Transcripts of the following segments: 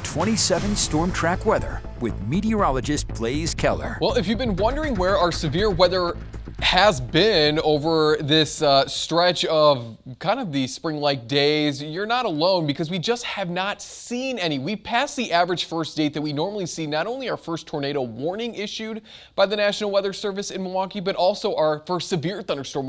Channel 27 Storm Track weather with meteorologist Blaze Keller. Well, if you've been wondering where our severe weather has been over this stretch of kind of the spring-like days, you're not alone because we just have not seen any. We passed the average first date that we normally see, not only our first tornado warning issued by the National Weather Service in Milwaukee, but also our first severe thunderstorm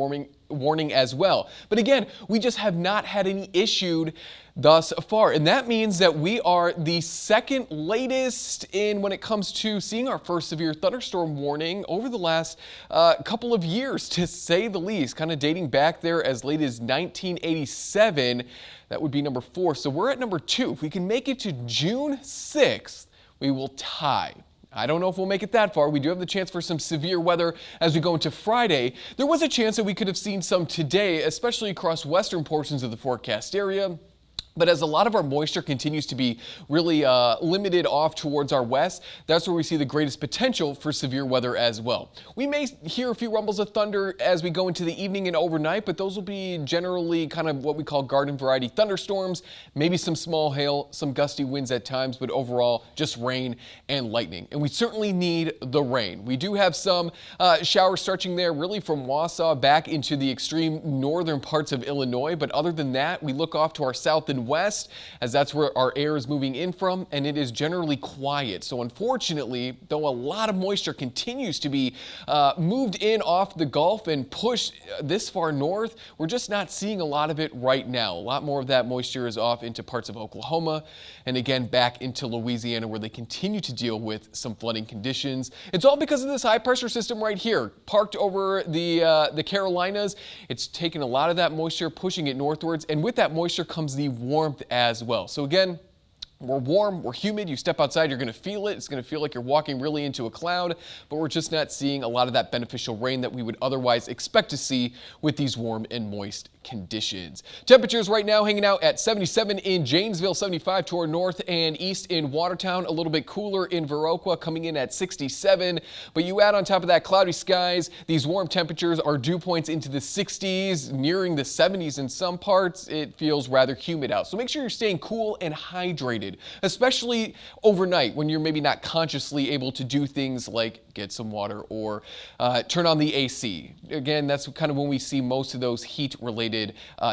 warning as well. But again, we just have not had any issued thus far. And that means that we are the second latest in when it comes to seeing our first severe thunderstorm warning over the last couple of years, to say the least, kind of dating back there as late as 1987. That would be number 4. So we're at number 2. If we can make it to June 6th, we will tie. I don't know if we'll make it that far. We do have the chance for some severe weather as we go into Friday. There was a chance that we could have seen some today, especially across western portions of the forecast area. But as a lot of our moisture continues to be really limited off towards our west, that's where we see the greatest potential for severe weather as well. We may hear a few rumbles of thunder as we go into the evening and overnight, but those will be generally kind of what we call garden variety thunderstorms, maybe some small hail, some gusty winds at times, but overall just rain and lightning. And we certainly need the rain. We do have some showers stretching there really from Wausau back into the extreme northern parts of Illinois. But other than that, we look off to our south and west, as that's where our air is moving in from, and it is generally quiet. So unfortunately, though a lot of moisture continues to be moved in off the Gulf and pushed this far north, we're just not seeing a lot of it right now. A lot more of that moisture is off into parts of Oklahoma and again back into Louisiana, where they continue to deal with some flooding conditions. It's all because of this high pressure system right here, parked over the Carolinas. It's taken a lot of that moisture, pushing it northwards, and with that moisture comes the warmth as well. So again, we're warm, we're humid, you step outside, you're going to feel it. It's going to feel like you're walking really into a cloud, but we're just not seeing a lot of that beneficial rain that we would otherwise expect to see with these warm and moist conditions. Temperatures right now hanging out at 77 in Janesville, 75 to our north and east in Watertown, a little bit cooler in Viroqua, coming in at 67. But you add on top of that cloudy skies, these warm temperatures are dew points into the 60s, nearing the 70s in some parts. It feels rather humid out. So make sure you're staying cool and hydrated, especially overnight when you're maybe not consciously able to do things like get some water or turn on the AC. Again, that's kind of when we see most of those heat-related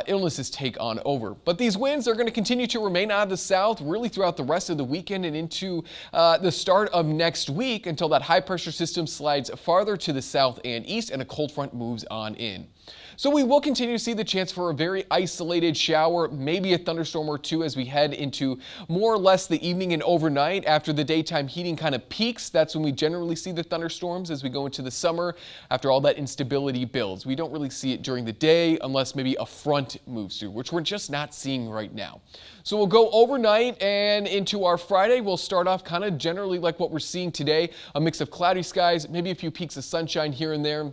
illnesses take on over. But these winds are going to continue to remain out of the south really throughout the rest of the weekend and into the start of next week, until that high-pressure system slides farther to the south and east and a cold front moves on in. So we will continue to see the chance for a very isolated shower, maybe a thunderstorm or two as we head into more or less the evening and overnight. After the daytime heating kind of peaks, that's when we generally see the thunderstorms as we go into the summer after all that instability builds. We don't really see it during the day unless maybe a front moves through, which we're just not seeing right now. So we'll go overnight and into our Friday. We'll start off kind of generally like what we're seeing today, a mix of cloudy skies, maybe a few peaks of sunshine here and there.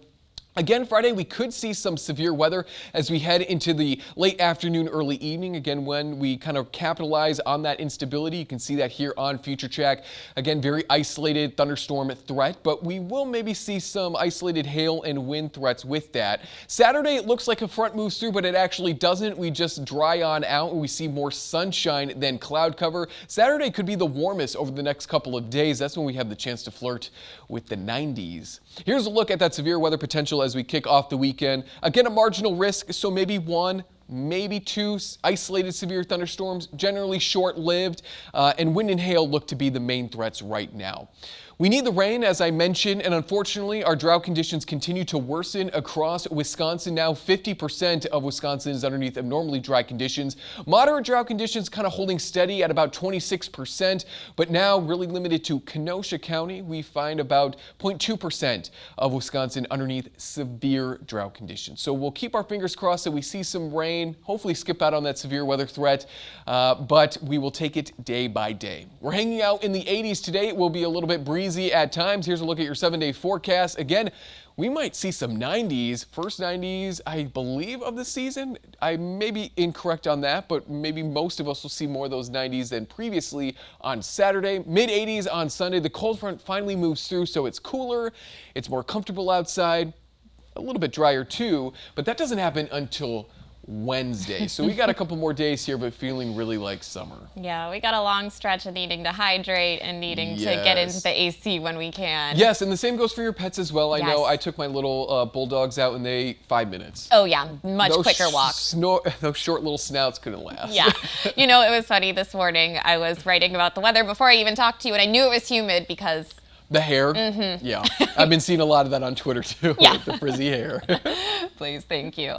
Again, Friday, we could see some severe weather as we head into the late afternoon, early evening. Again, when we kind of capitalize on that instability, you can see that here on Future Track. Again, very isolated thunderstorm threat, but we will maybe see some isolated hail and wind threats with that. Saturday, it looks like a front moves through, but it actually doesn't. We just dry on out and we see more sunshine than cloud cover. Saturday could be the warmest over the next couple of days. That's when we have the chance to flirt with the 90s. Here's a look at that severe weather potential as we kick off the weekend. Again, a marginal risk, so maybe one, maybe two isolated severe thunderstorms, generally short-lived, and wind and hail look to be the main threats right now. We need the rain, as I mentioned, and unfortunately, our drought conditions continue to worsen across Wisconsin. Now, 50% of Wisconsin is underneath abnormally dry conditions. Moderate drought conditions kind of holding steady at about 26%, but now really limited to Kenosha County. We find about 0.2% of Wisconsin underneath severe drought conditions. So we'll keep our fingers crossed that we see some rain, hopefully skip out on that severe weather threat, but we will take it day by day. We're hanging out in the 80s today. It will be a little bit breezy at times. Here's a look at your 7-day forecast. Again, we might see some 90s, first 90s, I believe, of the season. I may be incorrect on that, but maybe most of us will see more of those 90s than previously on Saturday. Mid-80s on Sunday. The cold front finally moves through, so it's cooler, it's more comfortable outside, a little bit drier too, but that doesn't happen until Wednesday. So we got a couple more days here, but feeling really like summer. Yeah, we got a long stretch of needing to hydrate and needing to get into the AC when we can. Yes, and the same goes for your pets as well. I know Yes. I took my little bulldogs out and they 5 minutes. Oh yeah, much quicker walk. Those short little snouts couldn't last. Yeah. You know, it was funny this morning. I was writing about the weather before I even talked to you, and I knew it was humid because... The hair? Mm-hmm. Yeah. I've been seeing a lot of that on Twitter too, Yeah. with the frizzy hair. Please, thank you.